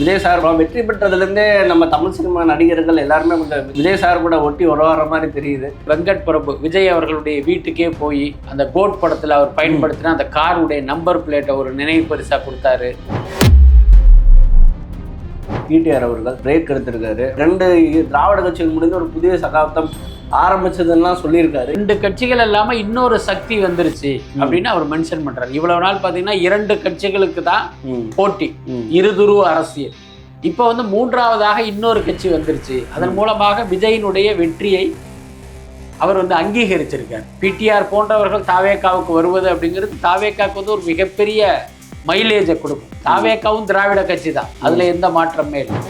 Vijay sir வெற்றி பெற்றதுலேருந்தே நம்ம Tamil cinema நடிகர்கள் எல்லாருமே கொஞ்சம் விஜய் சார் கூட ஒட்டி உறவாடுற மாதிரி தெரியுது. வெங்கட் பிரபு விஜய் அவர்களுடைய வீட்டுக்கே போய் அந்த கோட் படத்தில் அவர் பயன்படுத்தின அந்த காருடைய நம்பர் பிளேட்டை ஒரு நினைவு பரிசாக கொடுத்தாரு. டிடிஆர் அவர்கள் பிரேக் எடுத்திருக்காரு. 2 திராவிட கட்சிகள் முடிந்து ஒரு புதிய சகாப்தம் ஆரம்பிச்சதுலாம் சொல்லியிருக்காரு. 2 கட்சிகள் இல்லாமல் இன்னொரு சக்தி வந்துருச்சு அப்படின்னு அவர் மென்ஷன் பண்றாரு. இவ்வளவு நாள் பார்த்தீங்கன்னா 2 கட்சிகளுக்கு தான் போட்டி, இருதுருவ அரசியல். இப்போ 3ஆவதாக இன்னொரு கட்சி வந்துருச்சு. அதன் மூலமாக விஜயினுடைய வெற்றியை அவர் அங்கீகரிச்சிருக்கார். பிடிஆர் போன்றவர்கள் தாவேக்காவுக்கு வருவது அப்படிங்கிறது தாவேக்காவுக்கு ஒரு மிகப்பெரிய மைலேஜை கொடுக்கும். தாவேக்காவும் திராவிட கட்சி தான், அதுல எந்த மாற்றமே இல்லை.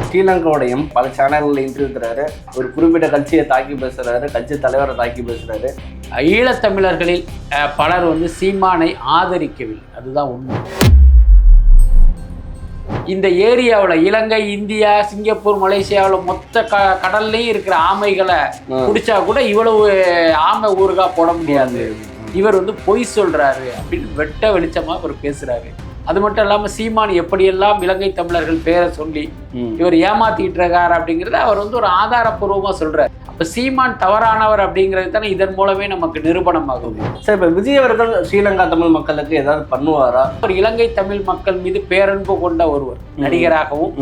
ஸ்ரீலங்காவுடையும் பல சேனல்களில் இன்டர்வியூ தராரு. ஒரு குறிப்பிட்ட கட்சியை தாக்கி பேசுறாரு, கட்சி தலைவரை தாக்கி பேசுறாரு. ஈழத்தமிழர்களில் பலர் சீமானை ஆதரிக்கவில்லை, அதுதான் உண்மை. இந்த ஏரியாவில் இலங்கை, இந்தியா, சிங்கப்பூர், மலேசியாவில் மொத்த கடல்லையும் இருக்கிற ஆமைகளை குடிச்சா கூட இவ்வளவு ஆமை ஊறுகா போட முடியாது. இவர் பொய் சொல்றாரு அப்படின்னு வெட்ட வெளிச்சமா அவர் பேசுறாரு. அது மட்டும் இல்லாமல் சீமான் எப்படியெல்லாம் இலங்கை தமிழர்கள் பேரை சொல்லி இவர் ஏமாத்திட்டு இருக்காரு அப்படிங்கிறத அவர் ஒரு ஆதாரப்பூர்வமாக சொல்றாரு. அப்போ சீமான் தவறானவர் அப்படிங்கிறது தானே இதன் மூலமே நமக்கு நிரூபணம் ஆகுது. சார், இப்போ விஜய் அவர்கள் ஸ்ரீலங்கா தமிழ் மக்களுக்கு ஏதாவது பண்ணுவாரா? ஒரு இலங்கை தமிழ் மக்கள் மீது பேரன்பு கொண்ட ஒருவர், நடிகராகவும்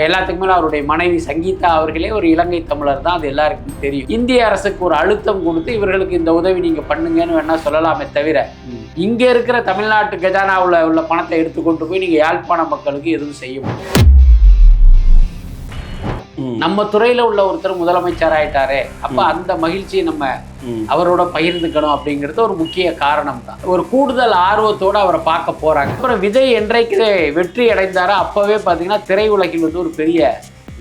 எல்லாத்துக்கு மேலே அவருடைய மனைவி சங்கீதா அவர்களே ஒரு இலங்கை தமிழர் தான், அது எல்லாருக்கும் தெரியும். இந்திய அரசுக்கு ஒரு அழுத்தம் கொடுத்து இவர்களுக்கு இந்த உதவி நீங்க பண்ணுங்கன்னு வேணா சொல்லலாமே தவிர இங்க இருக்கிற தமிழ்நாட்டு கஜானாவில் உள்ள பணத்தை எடுத்துக்கொண்டு போய் நீங்க யாழ்ப்பாண மக்களுக்கு எதுவும் செய்ய முடியும். நம்ம துறையில உள்ள ஒருத்தர் முதலமைச்சர் ஆயிட்டாரே, அப்ப அந்த மகிழ்ச்சியை நம்ம அவரோட பகிர்ந்துக்கணும் அப்படிங்கிறது ஒரு முக்கிய காரணம் தான். ஒரு கூடுதல் ஆர்வத்தோடு அவரை பார்க்க போறாங்க. அப்புறம் விஜய் என்றைக்கு வெற்றி அடைந்தாரோ அப்பவே பாத்தீங்கன்னா திரையுலகில் ஒரு பெரிய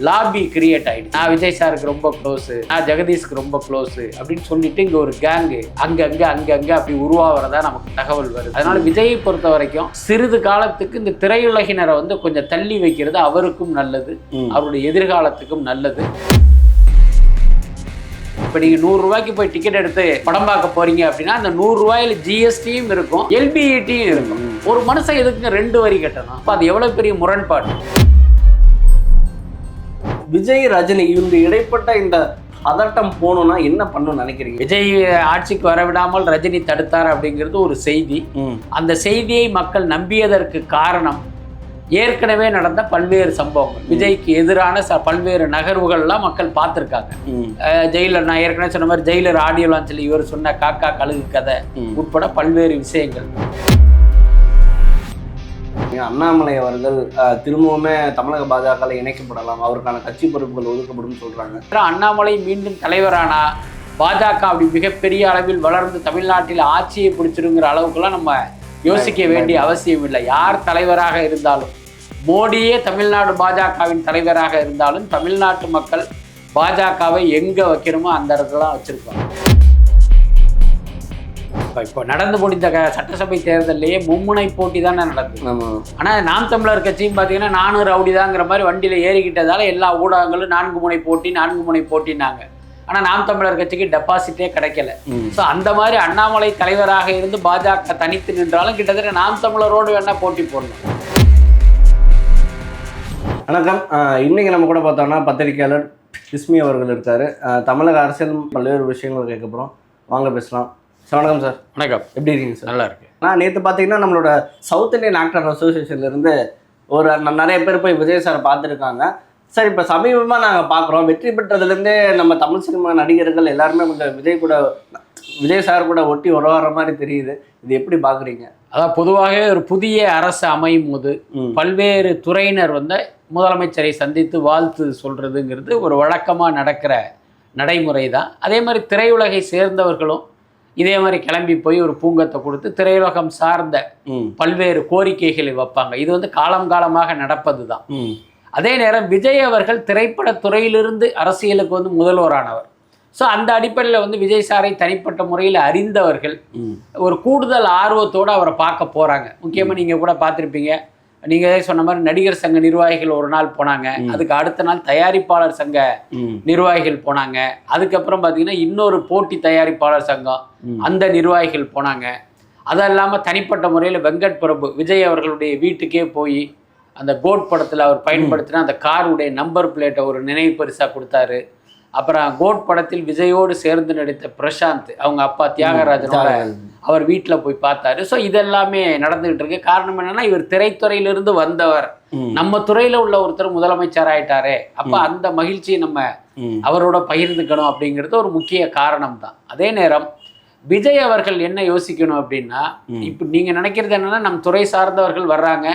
லாபி கிரியேட் ஆயிடுச்சு. நான் விஜய் சாருக்கு ரொம்ப க்ளோஸு, நான் ஜெகதீஷ்க்கு ரொம்ப க்ளோஸு அப்படின்னு சொல்லிட்டு இங்க ஒரு கேங்கு அங்கங்க அப்படி உருவாகிறதா நமக்கு தகவல் வருது. அதனால விஜயை பொறுத்த வரைக்கும் சிறிது காலத்துக்கு இந்த திரையுலகினரை கொஞ்சம் தள்ளி வைக்கிறது அவருக்கும் நல்லது, அவருடைய எதிர்காலத்துக்கும் நல்லது. இப்போ நீங்கள் 100 ரூபாய்க்கு போய் டிக்கெட் எடுத்து படம் பார்க்க போறீங்க அப்படின்னா அந்த 100 ரூபாயில ஜிஎஸ்டியும் இருக்கும், எல்பிஇடியும் இருக்கும். ஒரு மனுஷன் எதுக்குங்க 2 வரி கட்டணும்? அப்போ அது எவ்வளவு பெரிய முரண்பாடு. விஜய் ரஜினி இவங்க இடைப்பட்ட இந்த பதட்டம் போகணும்னா என்ன பண்ணணும்னு நினைக்கிறீங்க? விஜய் ஆட்சிக்கு வரவிடாமல் ரஜினி தடுத்தார் அப்படிங்கிறது ஒரு செய்தி. அந்த செய்தியை மக்கள் நம்பியதற்கு காரணம் ஏற்கனவே நடந்த பல்வேறு சம்பவங்கள், விஜய்க்கு எதிரான பல்வேறு நகர்வுகள்லாம் மக்கள் பார்த்துருக்காங்க. ஜெயிலர், நான் ஏற்கனவே சொன்ன மாதிரி ஜெயிலர் ஆடியோ லான்ச்சில் இவர் சொன்ன காக்கா கழுகு கதை உட்பட பல்வேறு விஷயங்கள். அண்ணாமலை அவர்கள் திரும்பவுமே தமிழக பாஜக இணைக்கப்படலாம், அவருக்கான கட்சி பொறுப்புகள் ஒதுக்கப்படும் சொல்றாங்க. அண்ணாமலை மீண்டும் தலைவரானா பாஜக அப்படி மிகப்பெரிய அளவில் வளர்ந்து தமிழ்நாட்டில் ஆட்சியை பிடிச்சிருங்கிற அளவுக்குலாம் நம்ம யோசிக்க வேண்டிய அவசியம் இல்லை. யார் தலைவராக இருந்தாலும், மோடியே தமிழ்நாடு பாஜகவின் தலைவராக இருந்தாலும் தமிழ்நாட்டு மக்கள் பாஜகவை எங்க வைக்கணுமோ அந்த இடத்துல தான் வச்சிருப்பாங்க. இப்போ நடந்து முடிந்த சட்டசபை தேர்தலையே மும்முனை போட்டி தானே நடக்குது. ஆனால் நாம் தமிழர் கட்சியும் பார்த்தீங்கன்னா நானும் ரவுடி தாங்கிற மாதிரி வண்டியில் ஏறிக்கிட்டதால எல்லா ஊடகங்களும் 4 முனை போட்டினாங்க. ஆனால் நாம் தமிழர் கட்சிக்கு டெபாசிட்டே கிடைக்கல. ஸோ அந்த மாதிரி அண்ணாமலை தலைவராக இருந்து பாஜக தனித்து நின்றாலும் கிட்டத்தட்ட நாம் தமிழரோடு வேணா போட்டி போடணும். வணக்கம். இன்னைக்கு நம்ம கூட பார்த்தோம்னா பத்திரிகையாளர் இஸ்மி அவர்கள் இருக்காரு. தமிழக அரசியல் பல்வேறு விஷயங்கள் கேட்க போகிறோம், வாங்க பேசலாம். சார் வணக்கம். சார் வணக்கம். எப்படி இருக்கீங்க சார்? நல்லா இருக்கு. நான் நேற்று பார்த்தீங்கன்னா நம்மளோட சவுத் இந்தியன் ஆக்டர் அசோசியேஷன்லேருந்து ஒரு நிறைய பேர் போய் விஜய் சாரை பார்த்துருக்காங்க. சார், இப்போ சமீபமாக நாங்கள் பார்க்குறோம், வெற்றி பெற்றதுலேருந்தே நம்ம தமிழ் சினிமா நடிகர்கள் எல்லாருமே கொஞ்சம் விஜய் சார் கூட ஒட்டி உறவாடுற மாதிரி தெரியுது. இது எப்படி பார்க்குறீங்க? அதான் பொதுவாகவே ஒரு புதிய அரசு அமையும் போது பல்வேறு துறையினர் முதலமைச்சரை சந்தித்து வாழ்த்து சொல்றதுங்கிறது ஒரு வழக்கமாக நடக்கிற நடைமுறை தான். அதே மாதிரி திரையுலகை சேர்ந்தவர்களும் இதே மாதிரி கிளம்பி போய் ஒரு பூங்கத்தை கொடுத்து திரையுலகம் சார்ந்த பல்வேறு கோரிக்கைகளை வைப்பாங்க. இது காலமாக நடப்பது தான். அதே நேரம் விஜய் அவர்கள் திரைப்பட துறையிலிருந்து அரசியலுக்கு முதல்வரானவர். ஸோ அந்த அடிப்படையில் விஜய் சாரை தனிப்பட்ட முறையில் அறிந்தவர்கள் ஒரு கூடுதல் ஆர்வத்தோடு அவரை பார்க்க போகிறாங்க. முக்கியமாக நீங்கள் கூட பார்த்துருப்பீங்க, நீங்கள் சொன்ன மாதிரி நடிகர் சங்க நிர்வாகிகள் ஒரு நாள் போனாங்க, அதுக்கு அடுத்த நாள் தயாரிப்பாளர் சங்க நிர்வாகிகள் போனாங்க, அதுக்கப்புறம் பார்த்தீங்கன்னா இன்னொரு போட்டி தயாரிப்பாளர் சங்கம் அந்த நிர்வாகிகள் போனாங்க. அது இல்லாமல் தனிப்பட்ட முறையில் வெங்கட் பிரபு விஜய் அவர்களுடைய வீட்டுக்கே போய் அந்த கோட் படத்தில் அவர் பயன்படுத்தின அந்த காருடைய நம்பர் பிளேட்டை ஒரு நினைவு பரிசாக கொடுத்தாரு. அப்புறம் கோட் படத்தில் விஜயோடு சேர்ந்து நடித்த பிரசாந்த் அவங்க அப்பா தியாகராஜனோட அவர் வீட்டில் போய் பார்த்தாரு. ஸோ இதெல்லாமே நடந்துகிட்டு இருக்கு. காரணம் என்னன்னா, இவர் திரைத்துறையிலிருந்து வந்தவர், நம்ம துறையில உள்ள ஒருத்தர் முதலமைச்சர் ஆயிட்டாரே, அப்ப அந்த மகிழ்ச்சியை நம்ம அவரோட பகிர்ந்துக்கணும் அப்படிங்கிறது ஒரு முக்கிய காரணம் தான். அதே நேரம் விஜய் அவர்கள் என்ன யோசிக்கணும் அப்படின்னா, இப்ப நீங்க நினைக்கிறது என்னன்னா, நம் துறை சார்ந்தவர்கள் வர்றாங்க,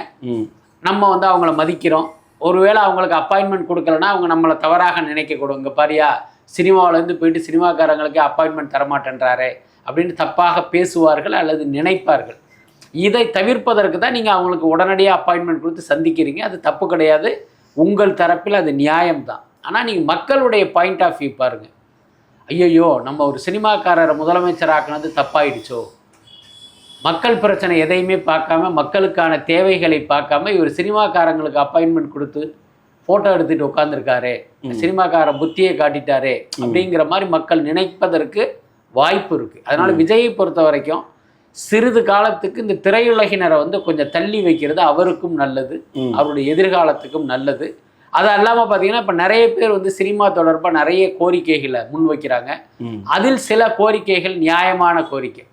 நம்ம வந்து அவங்கள மதிக்கிறோம், ஒருவேளை அவங்களுக்கு அப்பாயின்மெண்ட் கொடுக்கலன்னா அவங்க நம்மளை தவறாக நினைக்க கொடுங்க, பாரியா சினிமாவிலேருந்து போயிட்டு சினிமாக்காரங்களுக்கு அப்பாயின்மெண்ட் தரமாட்டேன்றாரே அப்படின்னு தப்பாக பேசுவார்கள் அல்லது நினைப்பார்கள். இதை தவிர்ப்பதற்கு தான் நீங்கள் அவங்களுக்கு உடனடியாக அப்பாயின்மெண்ட் கொடுத்து சந்திக்கிறீங்க. அது தப்பு கிடையாது, உங்கள் தரப்பில் அது நியாயம்தான். ஆனால் நீங்கள் மக்களுடைய பாயிண்ட் ஆஃப் வியூ பாருங்கள். ஐயோ நம்ம ஒரு சினிமாக்காரரை முதலமைச்சராக்குனது தப்பாயிடுச்சோ, மக்கள் பிரச்சனை எதையுமே பார்க்காம மக்களுக்கான தேவைகளை பார்க்காம இவர் சினிமாக்காரங்களுக்கு அப்பாயின்மெண்ட் கொடுத்து ஃபோட்டோ எடுத்துகிட்டு உட்காந்துருக்காரு, சினிமாக்கார புத்தியை காட்டிட்டாரே அப்படிங்கிற மாதிரி மக்கள் நினைப்பதற்கு வாய்ப்பு இருக்குது. அதனால் விஜயை பொறுத்த வரைக்கும் சிறிது காலத்துக்கு இந்த திரையுலகினரை வந்து கொஞ்சம் தள்ளி வைக்கிறது அவருக்கும் நல்லது, அவருடைய எதிர்காலத்துக்கும் நல்லது. அது இல்லாமல் பார்த்தீங்கன்னா இப்போ நிறைய பேர் வந்து சினிமா தொடர்பாக நிறைய கோரிக்கைகளை முன்வைக்கிறாங்க. அதில் சில கோரிக்கைகள் நியாயமான கோரிக்கை,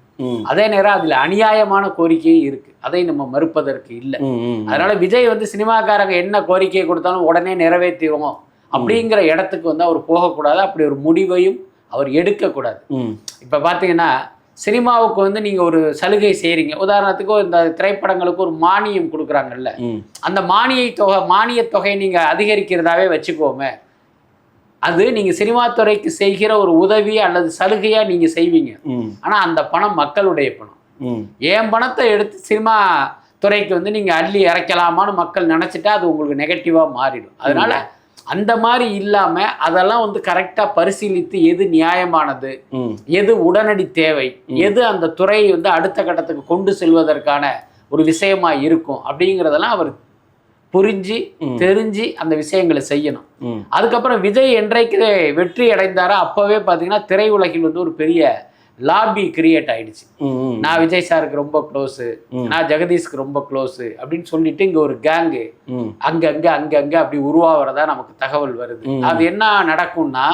அதே நேரம் அதில் அநியாயமான கோரிக்கையும் இருக்கு, அதை நம்ம மறுப்பதற்கு இல்லை. அதனால விஜய் வந்து சினிமாக்காரங்க என்ன கோரிக்கையை கொடுத்தாலும் உடனே நிறைவேற்றுவோம் அப்படிங்கிற இடத்துக்கு வந்து அவர் போகக்கூடாது, அப்படி ஒரு முடிவையும் அவர் எடுக்கக்கூடாது. இப்போ பார்த்தீங்கன்னா சினிமாவுக்கு வந்து நீங்கள் ஒரு சலுகை செய்கிறீங்க, உதாரணத்துக்கு இந்த திரைப்படங்களுக்கு ஒரு மானியம் கொடுக்குறாங்கல்ல, அந்த மானிய தொகையை நீங்கள் அதிகரிக்கிறதாவே வச்சுக்கோமே, அது நீங்கள் சினிமா துறைக்கு செய்கிற ஒரு உதவி அல்லது சலுகையாக நீங்கள் செய்வீங்க. ஆனால் அந்த பணம் மக்களுடைய பணம், என் பணத்தை எடுத்து சினிமா துறைக்கு வந்து நீங்கள் அள்ளி இறக்கலாமான்னு மக்கள் நினச்சிட்டா அது உங்களுக்கு நெகட்டிவாக மாறிடும். அதனால அந்த மாதிரி இல்லாமல் அதெல்லாம் வந்து கரெக்டாக பரிசீலித்து எது நியாயமானது, எது உடனடி தேவை, எது அந்த துறையை வந்து அடுத்த கட்டத்துக்கு கொண்டு செல்வதற்கான ஒரு விஷயமா இருக்கும் அப்படிங்கிறதெல்லாம் அவர் புரிஞ்சு தெரிஞ்சு அந்த விஷயங்களை செய்யணும். அதுக்கப்புறம் விஜய் என்றைக்கு வெற்றி அடைந்தாரோ அப்பவே பார்த்தீங்கன்னா திரையுலகில் வந்து ஒரு பெரிய லாபி கிரியேட் ஆயிடுச்சு. நான் விஜய் சாருக்கு ரொம்ப க்ளோஸு, நான் ஜெகதீஷ்க்கு ரொம்ப க்ளோஸு அப்படின்னு சொல்லிட்டு இங்க ஒரு கேங்கு அங்க அப்படி உருவாகிறதா நமக்கு தகவல் வருது. அது என்ன நடக்கும்னா,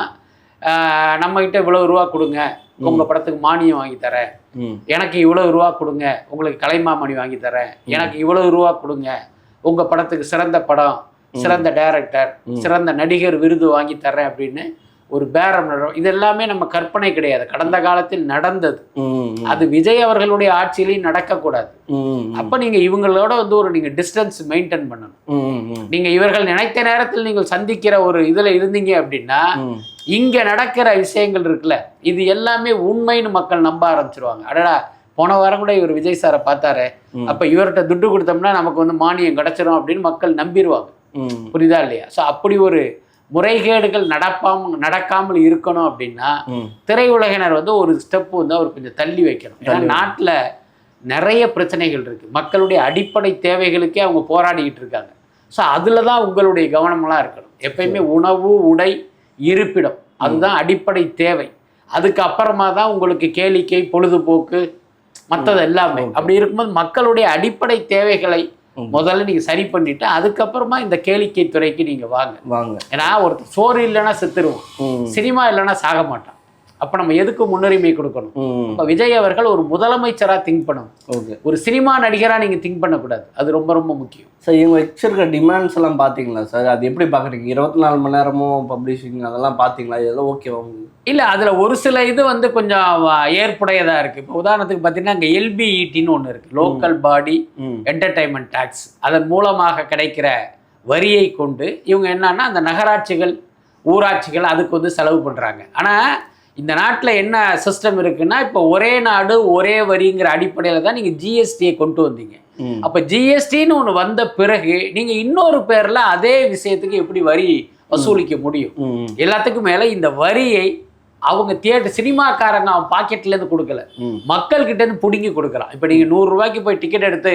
நம்ம கிட்ட இவ்வளவு ரூபா கொடுங்க, உங்க படத்துக்கு மானியம் வாங்கி தரேன், எனக்கு இவ்வளவு ரூபா கொடுங்க, உங்களுக்கு கலைமாமணி வாங்கி தரேன், எனக்கு இவ்வளவு ரூபா கொடுங்க, உங்க படத்துக்கு சிறந்த படம், சிறந்த டைரக்டர், சிறந்த நடிகர் விருது வாங்கி தர்றேன் அப்படின்னு ஒரு பேரம். இது எல்லாமே நம்ம கற்பனை கிடையாது, கடந்த காலத்தில் நடந்தது. அது விஜய் அவர்களுடைய ஆட்சியிலையும் நடக்கக்கூடாது. அப்ப நீங்க இவங்களோட வந்து ஒரு நீங்க டிஸ்டன்ஸ் மெயின்டைன் பண்ணணும். நீங்க இவர்கள் நினைத்த நேரத்தில் நீங்கள் சந்திக்கிற ஒரு இதுல இருந்தீங்க அப்படின்னா இங்க நடக்கிற விஷயங்கள் இருக்குல்ல, இது எல்லாமே உண்மைன்னு மக்கள் நம்ப ஆரம்பிச்சிருவாங்க. அடடா, போன வாரம் கூட இவர் விஜய் சாரை பார்த்தாரு, அப்ப இவர்கிட்ட துட்டு கொடுத்தோம்னா நமக்கு வந்து மானியம் கிடைச்சிரும் அப்படின்னு மக்கள் நம்பிடுவாங்க. புரியுதா இல்லையா? ஸோ அப்படி ஒரு முறைகேடுகள் நடக்காமல் இருக்கணும் அப்படின்னா திரையுலகினர் வந்து ஒரு ஸ்டெப் வந்து அவர் கொஞ்சம் தள்ளி வைக்கணும். ஏன்னா நாட்டில் நிறைய பிரச்சனைகள் இருக்கு, மக்களுடைய அடிப்படை தேவைகளுக்கே அவங்க போராடிக்கிட்டு இருக்காங்க. ஸோ அதில் தான் உங்களுடைய கவனமெல்லாம் இருக்கணும். எப்பயுமே உணவு, உடை, இருப்பிடம், அதுதான் அடிப்படை தேவை. அதுக்கு அப்புறமா தான் உங்களுக்கு கேளிக்கை, பொழுதுபோக்கு, மற்றது எல்லாமே. அப்படி இருக்கும்போது மக்களுடைய அடிப்படை தேவைகளை முதல்ல நீங்க சரி பண்ணிட்டு அதுக்கப்புறமா இந்த கேளிக்கை துறைக்கு நீங்க வாங்க. ஏன்னா ஒருத்தர் சோறு இல்லைன்னா செத்துருவோம், சினிமா இல்லைன்னா சாக மாட்டான். அப்ப நம்ம எதுக்கு முன்னுரிமை கொடுக்கணும்? இப்ப விஜய் அவர்கள் ஒரு முதலமைச்சரா திங்க் பண்ணணும், ஒரு சினிமா நடிகரா நீங்க திங்க் பண்ணக்கூடாது. அது ரொம்ப ரொம்ப முக்கியம். சார், இவங்க வச்சிருக்க டிமாண்ட்ஸ் எல்லாம் பாத்தீங்களா சார்? அது எப்படி பாக்குறீங்க? 24 மணி நேரமும் பப்ளிஷிங் அதெல்லாம் பாத்தீங்களா? இதெல்லாம் ஓகேவா? இல்ல, அதுல ஒரு சில இது வந்து கொஞ்சம் ஏற்புடையதா இருக்கு. இப்போ உதாரணத்துக்கு பாத்தீங்கன்னா இங்க LBETன்னு ஒண்ணு இருக்கு, லோக்கல் பாடி என்டர்டைன்மெண்ட் டாக்ஸ். அதன் மூலமாக கிடைக்கிற வரியை கொண்டு இவங்க என்னன்னா அந்த நகராட்சிகள், ஊராட்சிகள் அதுக்கு வந்து செலவு பண்றாங்க. ஆனா இந்த நாட்டில் என்ன சிஸ்டம் இருக்குன்னா, இப்போ ஒரே நாடு ஒரே வரிங்கிற அடிப்படையில் தான் நீங்கள் ஜிஎஸ்டியை கொண்டு வந்தீங்க. அப்போ ஜிஎஸ்டின்னு ஒன்று வந்த பிறகு நீங்கள் இன்னொரு பேரில் அதே விஷயத்துக்கு எப்படி வரி வசூலிக்க முடியும்? எல்லாத்துக்கும் மேலே இந்த வரியை அவங்க தியேட்டர் சினிமாக்காரங்க அவன் பாக்கெட்ல இருந்து கொடுக்கல, மக்கள் கிட்ட இருந்து பிடுங்கி கொடுக்குறான். இப்போ நீங்க 100 ரூபாய்க்கு போய் டிக்கெட் எடுத்து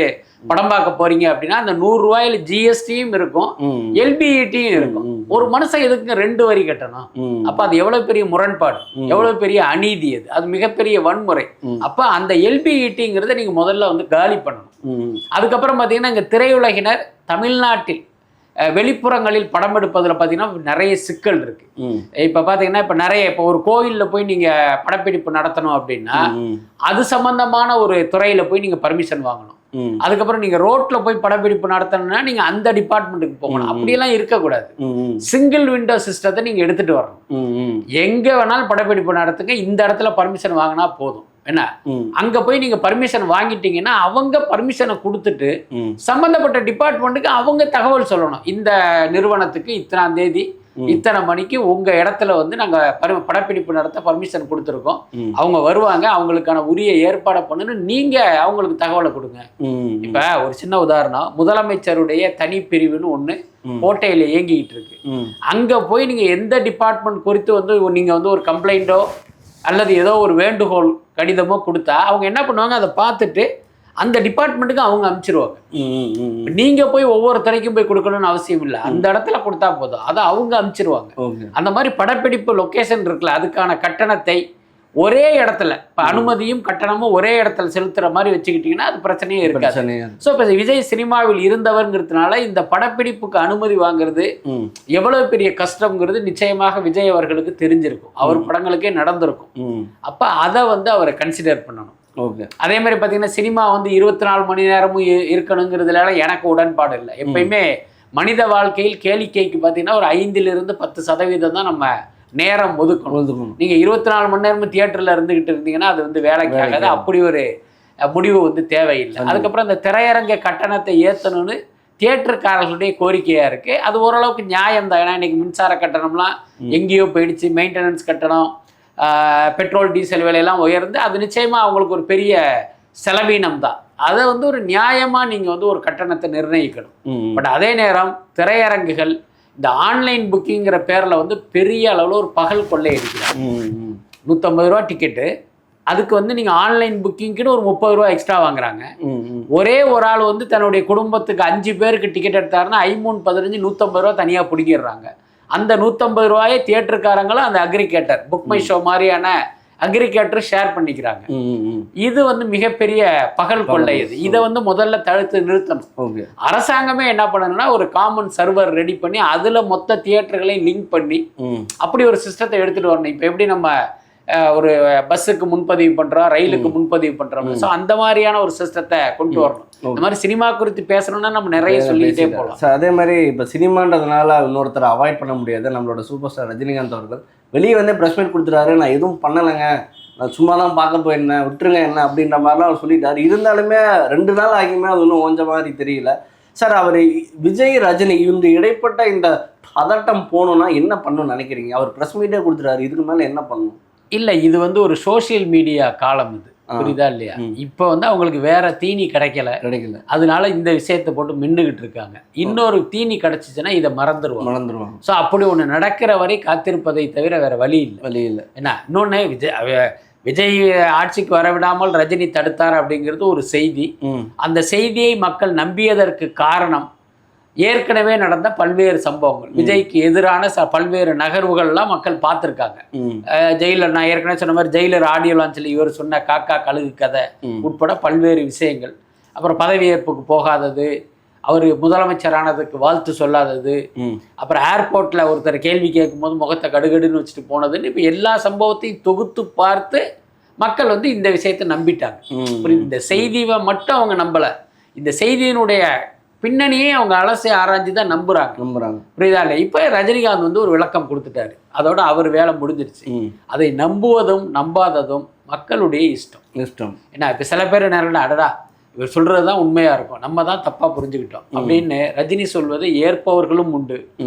படம் பார்க்க போறீங்க அப்படின்னா அந்த 100 ரூபாயில ஜிஎஸ்டியும் இருக்கும், எல்பிஇடியும் இருக்கும். ஒரு மனுஷன் எதுக்குங்க 2 வரி கட்டணும்? அப்ப அது எவ்வளவு பெரிய முரண்பாடு, எவ்வளவு பெரிய அநீதி, அது மிகப்பெரிய வன்முறை. அப்ப அந்த எல்பிஇடிங்கிறத நீங்க முதல்ல வந்து காலி பண்ணணும். அதுக்கப்புறம் பாத்தீங்கன்னா இங்க திரையுலகினர் தமிழ்நாட்டில் வெளிப்புறங்களில் படம் எடுப்பதில் பார்த்தீங்கன்னா நிறைய சிக்கல் இருக்கு. இப்போ பார்த்தீங்கன்னா இப்போ ஒரு கோயிலில் போய் நீங்கள் படப்பிடிப்பு நடத்தணும் அப்படின்னா அது சம்பந்தமான ஒரு துறையில போய் நீங்கள் பர்மிஷன் வாங்கணும். அதுக்கப்புறம் நீங்க ரோட்ல போய் படப்பிடிப்பு நடத்தணும்னா நீங்க அந்த டிபார்ட்மெண்ட்டுக்கு போகணும். அப்படியெல்லாம் இருக்கக்கூடாது. சிங்கிள் விண்டோ சிஸ்டத்தை நீங்க எடுத்துட்டு வரணும். எங்க வேணாலும் படப்பிடிப்பு நடத்துங்க, இந்த இடத்துல பர்மிஷன் வாங்கினா போதும். என்ன, அங்க போய் நீங்க பர்மிஷன் வாங்கிட்டீங்கன்னா அவங்க பர்மிஷனை கொடுத்துட்டு சம்பந்தப்பட்ட டிபார்ட்மெண்ட்டுக்கு அவங்க தகவல் சொல்லணும். இந்த நிறுவனத்துக்கு இத்தனாம் தேதி இத்தனை மணிக்கு உங்க இடத்துல வந்து நாங்க படப்பிடிப்பு நடத்த பர்மிஷன் கொடுத்துருக்கோம், அவங்க வருவாங்க, அவங்களுக்கான உரிய ஏற்பாடை பண்ணணும், நீங்க அவங்களுக்கு தகவலை கொடுங்க. இப்ப ஒரு சின்ன உதாரணம், முதலமைச்சருடைய தனி பிரிவுன்னு ஒண்ணு கோட்டையில இயங்கிட்டு இருக்கு. அங்க போய் நீங்க எந்த டிபார்ட்மெண்ட் குறித்து வந்து நீங்க வந்து ஒரு கம்ப்ளைண்டோ அல்லது ஏதோ ஒரு வேண்டுகோள் கடிதமோ கொடுத்தா அவங்க என்ன பண்ணுவாங்க, அதை பார்த்துட்டு அந்த டிபார்ட்மெண்ட்டுக்கு அவங்க அனுப்பிச்சிருவாங்க. நீங்க போய் ஒவ்வொரு துறைக்கும் போய் கொடுக்கணும்னு அவசியம் இல்லை, அந்த இடத்துல கொடுத்தா போதும், அதை அவங்க அனுப்பிச்சிருவாங்க. அந்த மாதிரி படப்பிடிப்பு லொகேஷன் இருக்குல்ல, அதுக்கான கட்டணத்தை ஒரே இடத்துல, இப்போ அனுமதியும் கட்டணமும் ஒரே இடத்துல செலுத்துற மாதிரி வச்சுக்கிட்டீங்கன்னா அது பிரச்சனையே இருக்காது. ஸோ இப்போ விஜய் சினிமாவில் இருந்தவர்ங்கிறதுனால இந்த படப்பிடிப்புக்கு அனுமதி வாங்குறது எவ்வளவு பெரிய கஷ்டம்ங்கிறது நிச்சயமாக விஜய் அவர்களுக்கு தெரிஞ்சிருக்கும், அவர் படங்களுக்கே நடந்திருக்கும். அப்ப அதை வந்து அவரை கன்சிடர் பண்ணணும். அதே மாதிரி பார்த்தீங்கன்னா சினிமா வந்து 24 மணி நேரமும் இருக்கணுங்கிறதுல எனக்கு உடன்பாடு இல்லை. எப்பயுமே மனித வாழ்க்கையில் கேளிக்கைக்கு பார்த்தீங்கன்னா ஒரு 5% தான் நம்ம நேரம் ஒதுக்கணும். நீங்க 24 மணி நேரமும் தியேட்டர்ல இருந்துகிட்டு இருந்தீங்கன்னா அது வந்து வேலைக்கு ஆகாது. அப்படி ஒரு முடிவு வந்து தேவையில்லை. அதுக்கப்புறம் இந்த திரையரங்க கட்டணத்தை ஏற்றணும்னு தியேட்டருக்காரர்களுடைய கோரிக்கையா இருக்கு. அது ஓரளவுக்கு நியாயம் தான். ஏன்னா இன்னைக்கு மின்சார கட்டணம்லாம் எங்கேயோ போயிடுச்சு, மெயின்டெனன்ஸ் கட்டணம், பெட்ரோல் டீசல் விலையெல்லாம் உயர்ந்து அது நிச்சயமா அவங்களுக்கு ஒரு பெரிய செலவீனம் தான். அதை வந்து ஒரு நியாயமா நீங்க வந்து ஒரு கட்டணத்தை நிர்ணயிக்கணும். பட் அதே நேரம் திரையரங்குகள் இந்த ஆன்லைன் புக்கிங்கிற பேரில் வந்து பெரிய அளவில் ஒரு பகல் கொள்ளை அடிக்கிறாங்க. 150 ரூபா டிக்கெட்டு, அதுக்கு வந்து நீங்கள் ஆன்லைன் புக்கிங்க்குன்னு ஒரு 30 ரூபா எக்ஸ்ட்ரா வாங்குறாங்க. ஒரே ஒரு ஆள் வந்து தன்னுடைய குடும்பத்துக்கு 5 பேருக்கு டிக்கெட் எடுத்தாருன்னா 5×3=15 150 ரூபா தனியாக பிடிக்கிறாங்க. அந்த 150 ரூபாயை தியேட்டருக்காரங்களும் அந்த அக்ரிகேட்டர் புக் மை ஷோ மாதிரியான அக்ரிகேட்டர் ஷேர் பண்ணிக்கிறாங்க. இது வந்து மிகப்பெரிய பகல் கொள்ளை. இதை வந்து முதல்ல தடுத்து நிறுத்தணும். அரசாங்கமே என்ன பண்ணணும்னா ஒரு காமன் சர்வர் ரெடி பண்ணி அதுல மொத்த தியேட்டர்களையும் லிங்க் பண்ணி அப்படி ஒரு சிஸ்டத்தை எடுத்துட்டு வரணும். இப்ப எப்படி நம்ம ஒரு பஸ்ஸுக்கு முன்பதிவு பண்றோம், ரயிலுக்கு முன்பதிவு பண்றோம், ஸோ அந்த மாதிரியான ஒரு சிஸ்டத்தை கொண்டு வரணும். இந்த மாதிரி சினிமா குறித்து பேசணும்னா நம்ம நிறைய சொல்லிட்டே போகலாம். அதே மாதிரி இப்போ சினிமான்றதுனால இன்னொருத்தரை அவாய்ட் பண்ண முடியாது. நம்மளோட சூப்பர் ஸ்டார் ரஜினிகாந்த் அவர்கள் வெளியே வந்து ப்ரெஸ் மீட் கொடுத்துட்டாரு, நான் எதுவும் பண்ணலைங்க, நான் சும்மா தான் பார்க்க போயிருந்தேன், விட்டுருங்க என்ன அப்படின்ற மாதிரிலாம் அவர் சொல்லிட்டாரு. இருந்தாலுமே 2 நாள் ஆகியுமே அது ஒன்றும் கொஞ்ச மாதிரி தெரியல. சார், அவர் விஜய் ரஜினி இந்த இடைப்பட்ட இந்த பதட்டம் போகணுன்னா என்ன பண்ணணும்னு நினைக்கிறீங்க? அவர் ப்ரெஸ் மீட்டே கொடுத்துட்டாரு, இதுக்கு மேலே என்ன பண்ணணும்? இல்லை, இது வந்து ஒரு சோசியல் மீடியா காலம், இது புரியுதா இல்லையா? இப்போ வந்து அவங்களுக்கு வேற தீனி கிடைக்கல, அதனால இந்த விஷயத்தை போட்டு மின்னுகிட்டு இருக்காங்க. இன்னொரு தீனி கிடைச்சிச்சுன்னா இதை மறந்துடுவாங்க. ஸோ அப்படி ஒன்று நடக்கிற வரை காத்திருப்பதை தவிர வேற வழி இல்லை. என்ன, இன்னொன்று விஜய் ஆட்சிக்கு வரவிடாமல் ரஜினி தடுத்தார் அப்படிங்கிறது ஒரு செய்தி. அந்த செய்தியை மக்கள் நம்பியதற்கு காரணம் ஏற்கனவே நடந்த பல்வேறு சம்பவங்கள், விஜய்க்கு எதிரான பல்வேறு நகர்வுகள்லாம் மக்கள் பார்த்துருக்காங்க. ஜெயிலர், நான் ஏற்கனவே சொன்ன மாதிரி ஜெயிலர் ஆடியோ லான்ச்சில் இவர் சொன்ன காக்கா கழுகு கதை உட்பட பல்வேறு விஷயங்கள். அப்புறம் பதவியேற்புக்கு போகாதது, அவர் முதலமைச்சரானதுக்கு வாழ்த்து சொல்லாதது, அப்புறம் ஏர்போர்ட்டில் ஒருத்தர் கேள்வி கேட்கும்போது முகத்தை கடுகடுன்னு வச்சுட்டு போனதுன்னு, இப்போ எல்லா சம்பவத்தையும் தொகுத்து பார்த்து மக்கள் வந்து இந்த விஷயத்தை நம்பிட்டாங்க. இந்த செய்தியை மட்டும் அவங்க நம்பலை, இந்த செய்தியினுடைய பின்னணியே அவங்க அலசி ஆராய்ச்சி தான் நம்புறாங்க. புரியுதா இல்லை? இப்போ ரஜினிகாந்த் வந்து ஒரு விளக்கம் கொடுத்துட்டாரு, அதோட அவர் வேலை முடிஞ்சிருச்சு. அதை நம்புவதும் நம்பாததும் மக்களுடைய இஷ்டம். ஏன்னா இப்போ சில பேர் நேரம் அடடா இவர் சொல்றது தான் உண்மையா இருக்கும், நம்ம தான் தப்பா புரிஞ்சுக்கிட்டோம் அப்படின்னு ரஜினி சொல்வதை ஏற்பவர்களும் உண்டு.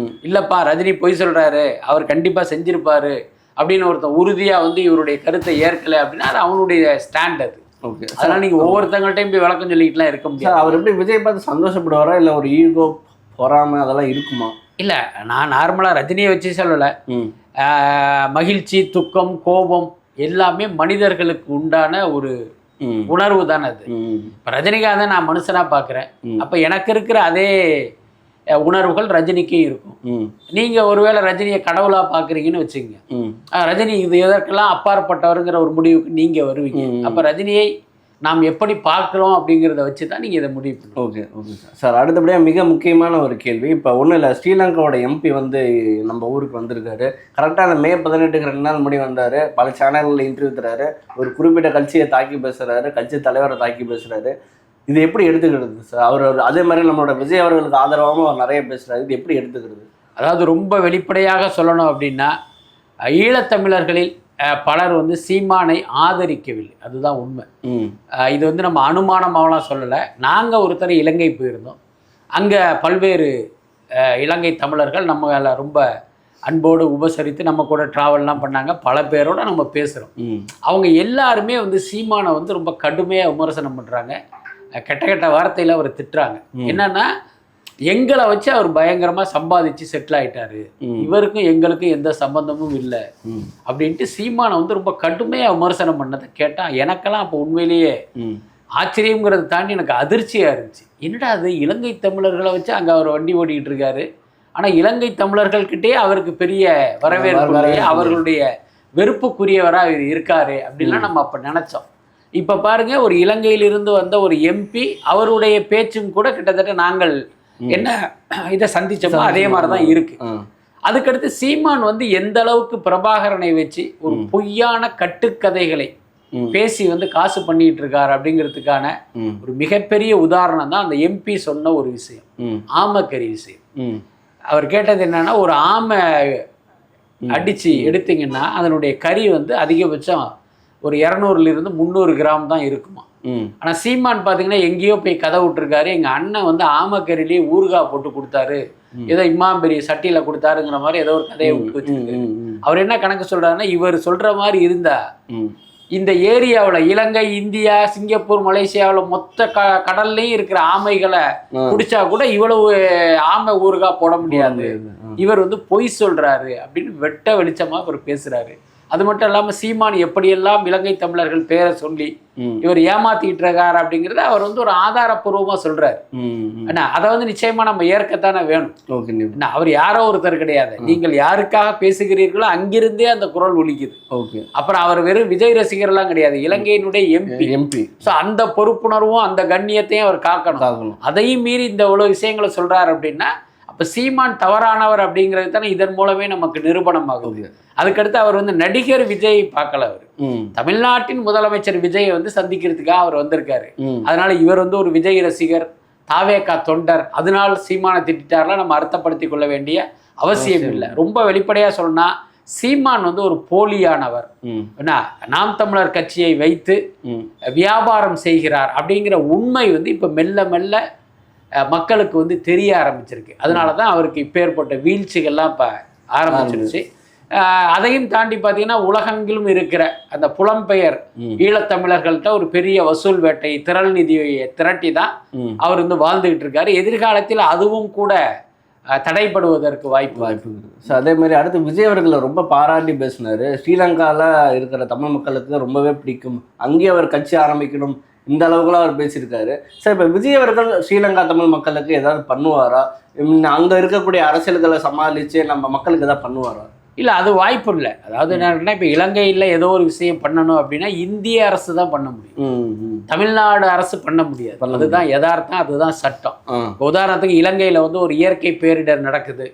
இல்லப்பா ரஜினி பொய் சொல்றாரு, அவர் கண்டிப்பா செஞ்சிருப்பாரு அப்படின்னு ஒருத்தன் உறுதியா வந்து இவருடைய கருத்தை ஏற்கலை அப்படின்னா அது அவனுடைய ஸ்டாண்ட். அது அதனால நீங்க ஒவ்வொருத்தங்கள்ட்டையும் போய் விளக்கம் சொல்லிட்டுலாம் இருக்க முடியாது. அவர் எப்படி விஜய் பார்த்து சந்தோஷப்படுவாரா, இல்லை ஒரு ஈகோ பொறாமை அதெல்லாம் இருக்குமா? இல்லை, நான் நார்மலாக ரஜினியை வச்சு சொல்லலை. மகிழ்ச்சி, துக்கம், கோபம் எல்லாமே மனிதர்களுக்கு உண்டான ஒரு உணர்வு தானே அது. இப்போ ரஜினிகாந்தை நான் மனுஷனாக பார்க்குறேன், அப்போ எனக்கு இருக்கிற அதே உணர்வுகள் ரஜினிக்கும் இருக்கும். நீங்கள் ஒருவேளை ரஜினியை கடவுளாக பார்க்குறீங்கன்னு வச்சுங்க, ரஜினி இது எதற்கெல்லாம் அப்பாற்பட்டவருங்கிற ஒரு முடிவுக்கு நீங்கள் வருவீங்க. அப்போ ரஜினியை நாம் எப்படி பார்க்குறோம் அப்படிங்கிறத வச்சு தான் நீங்கள் இதை முடிவு பண்ணுங்க. Okay okay sir. அடுத்தபடியாக மிக முக்கியமான ஒரு கேள்வி. இப்போ ஒன்றும் இல்லை, ஸ்ரீலங்காவோட எம்பி வந்து நம்ம ஊருக்கு வந்திருக்காரு. கரெக்டாக அந்த மே 18க்கு 2 நாள் முடி வந்தார். பல சேனல்களில் இன்டர்வியூ தராரு. ஒரு குறிப்பிட்ட கட்சியை தாக்கி பேசுகிறாரு, கட்சி தலைவரை தாக்கி பேசுகிறாரு. இது எப்படி எடுத்துக்கிறது சார்? அவர் அதே மாதிரி நம்மளோட விஜய் அவர்களுக்கு ஆதரவாகவும் அவர் நிறைய பேசுகிறாரு. இது எப்படி எடுத்துக்கிறது? அதாவது ரொம்ப வெளிப்படையாக சொல்லணும் அப்படின்னா, ஈழத்தமிழர்களில் பலர் வந்து சீமானை ஆதரிக்கவில்லை, அதுதான் உண்மை. இது வந்து நம்ம அனுமானமாகலாம் சொல்லலை. நாங்கள் ஒருத்தர் இலங்கை போயிருந்தோம். அங்கே பல்வேறு இலங்கை தமிழர்கள் நம்மளை ரொம்ப அன்போடு உபசரித்து நம்ம கூட ட்ராவல்லாம் பண்ணாங்க. பல பேரோட நம்ம பேசுகிறோம். அவங்க எல்லாருமே வந்து சீமானை வந்து ரொம்ப கடுமையாக விமர்சனம் பண்ணுறாங்க. கெட்ட கெட்ட வார்த்தையில் அவர் திட்டுறாங்க. என்னன்னா, எங்களை வச்சு அவர் பயங்கரமாக சம்பாதிச்சு செட்டில் ஆகிட்டாரு, இவருக்கும் எங்களுக்கும் எந்த சம்பந்தமும் இல்லை அப்படின்ட்டு சீமானை வந்து ரொம்ப கடுமையாக விமர்சனம் பண்ணதை கேட்டால் எனக்கெல்லாம் அப்போ உண்மையிலேயே ஆச்சரியங்கிறத தாண்டி எனக்கு அதிர்ச்சியாக இருந்துச்சு. என்னடா அது, இலங்கை தமிழர்களை வச்சு அங்கே அவர் வண்டி ஓட்டிக்கிட்டு இருக்காரு, ஆனால் இலங்கை தமிழர்கள்கிட்டே அவருக்கு பெரிய வரவேற்பு, அவர்களுடைய வெறுப்புக்குரியவராக இவர் இருக்காரு அப்படின்லாம் நம்ம அப்போ நினச்சோம். இப்போ பாருங்க, ஒரு இலங்கையிலிருந்து வந்த ஒரு எம்பி அவருடைய பேச்சும் கூட கிட்டத்தட்ட நாங்கள் என்ன இதை சந்திச்சோமோ அதே மாதிரி தான் இருக்கு. அதுக்கடுத்து சீமான் வந்து எந்த அளவுக்கு பிரபாகரனை வச்சு ஒரு பொய்யான கட்டுக்கதைகளை பேசி வந்து காசு பண்ணிட்டு இருக்காரு அப்படிங்கிறதுக்கான ஒரு மிகப்பெரிய உதாரணம் தான் அந்த எம்பி சொன்ன ஒரு விஷயம், ஆமைக்கறி விஷயம். அவர் கேட்டது என்னன்னா, ஒரு ஆமை அடிச்சு எடுத்தீங்கன்னா அதனுடைய கறி வந்து அதிகபட்சம் ஒரு 200 to 300 கிராம் தான் இருக்குமா. ஆனால் சீமான் பார்த்தீங்கன்னா எங்கேயோ போய் கதை விட்டுருக்காரு. எங்கள் அண்ணன் வந்து ஆமக்கறிலேயே ஊறுகாய் போட்டு கொடுத்தாரு, ஏதோ இம்மாம்பெரிய சட்டியில் கொடுத்தாருங்கிற மாதிரி ஏதோ ஒரு கதையை விட்டு வச்சுருக்கு. அவர் என்ன கணக்கு சொல்கிறாருன்னா, இவர் சொல்கிற மாதிரி இருந்தா இந்த ஏரியாவில் இலங்கை, இந்தியா, சிங்கப்பூர், மலேசியாவில் மொத்த கடல்லையும் இருக்கிற ஆமைகளை குடிச்சா கூட இவ்வளவு ஆமை ஊறுகாய் போட முடியாது, இவர் வந்து பொய் சொல்கிறாரு அப்படின்னு வெட்ட வெளிச்சமாக இவர் பேசுகிறாரு. அது மட்டும் இல்லாமல் சீமான் எப்படியெல்லாம் இலங்கை தமிழர்கள் பேரை சொல்லி இவர் ஏமாத்திட்டு இருக்காரு அப்படிங்கிறத அவர் வந்து ஒரு ஆதாரப்பூர்வமாக சொல்றாரு. அண்ணா அதை வந்து நிச்சயமா நம்ம ஏற்கத்தானே வேணும். அவர் யாரோ ஒருத்தர் கிடையாது. நீங்கள் யாருக்காக பேசுகிறீர்களோ அங்கிருந்தே அந்த குரல் ஒலிக்குது. அப்புறம் அவர் வெறும் விஜய் ரசிகர்லாம் கிடையாது, இலங்கையினுடைய எம்பி. ஸோ அந்த பொறுப்புணர்வும் அந்த கண்ணியத்தையும் அவர் காக்கணும். அதையும் மீறி இந்த இவ்வளவு விஷயங்களை சொல்றாரு அப்படின்னா அப்போ சீமான் தவறானவர் அப்படிங்கிறது தானே இதன் மூலமே நமக்கு நிரூபணம் ஆகுது. அதுக்கடுத்து அவர் வந்து நடிகர் விஜய் பார்க்கல, அவர் தமிழ்நாட்டின் முதலமைச்சர் விஜயை வந்து சந்திக்கிறதுக்காக அவர் வந்திருக்காரு. அதனால இவர் வந்து ஒரு விஜய் ரசிகர், தாவேகா தொண்டர், அதனால சீமானை திட்டாரெலாம் நம்ம அர்த்தப்படுத்திக் கொள்ள வேண்டிய அவசியம் இல்லை. ரொம்ப வெளிப்படையா சொன்னா சீமான் வந்து ஒரு போலியானவர், நாம் தமிழர் கட்சியை வைத்து வியாபாரம் செய்கிறார் அப்படிங்கிற உண்மை வந்து இப்போ மெல்ல மெல்ல மக்களுக்கு வந்து தெரிய ஆரம்பிச்சிருக்கு. அதனால தான் அவருக்கு இப்போ ஏற்பட்ட வீழ்ச்சிகள்லாம் இப்போ ஆரம்பிச்சிருச்சு. அதையும் தாண்டி பார்த்தீங்கன்னா உலகெங்கிலும் இருக்கிற அந்த புலம்பெயர் ஈழத்தமிழர்கள்ட்ட ஒரு பெரிய வசூல் வேட்டை, திரள் நிதியை திரட்டி தான் அவர் வந்து வாழ்ந்துகிட்டு இருக்காரு. எதிர்காலத்தில் அதுவும் கூட தடைப்படுவதற்கு வாய்ப்பு. ஸோ அதே மாதிரி அடுத்து விஜய் அவர்களை ரொம்ப பாராட்டி பேசினாரு. ஸ்ரீலங்காவில் இருக்கிற தமிழ் மக்களுக்கு ரொம்பவே பிடிக்கும், அங்கேயே அவர் கட்சி ஆரம்பிக்கணும், இந்த அளவுக்குலாம் அவர் பேசியிருக்காரு. சார், இப்போ விஜய் அவர்கள் ஸ்ரீலங்கா தமிழ் மக்களுக்கு ஏதாவது பண்ணுவாரா? அங்கே இருக்கக்கூடிய அரசியல்களை சமாளித்து நம்ம மக்களுக்கு எதாவது பண்ணுவாரா? இல்லை, அது வாய்ப்பு இல்லை. அதாவது என்னன்னா, இப்போ இலங்கையில் ஏதோ ஒரு விஷயம் பண்ணணும் அப்படின்னா இந்திய அரசு தான் பண்ண முடியும், தமிழ்நாடு அரசு பண்ண முடியாது. அதுதான் யதார்த்தம், அதுதான் சட்டம். உதாரணத்துக்கு இலங்கையில் வந்து ஒரு இயற்கை பேரிடர் நடக்குது,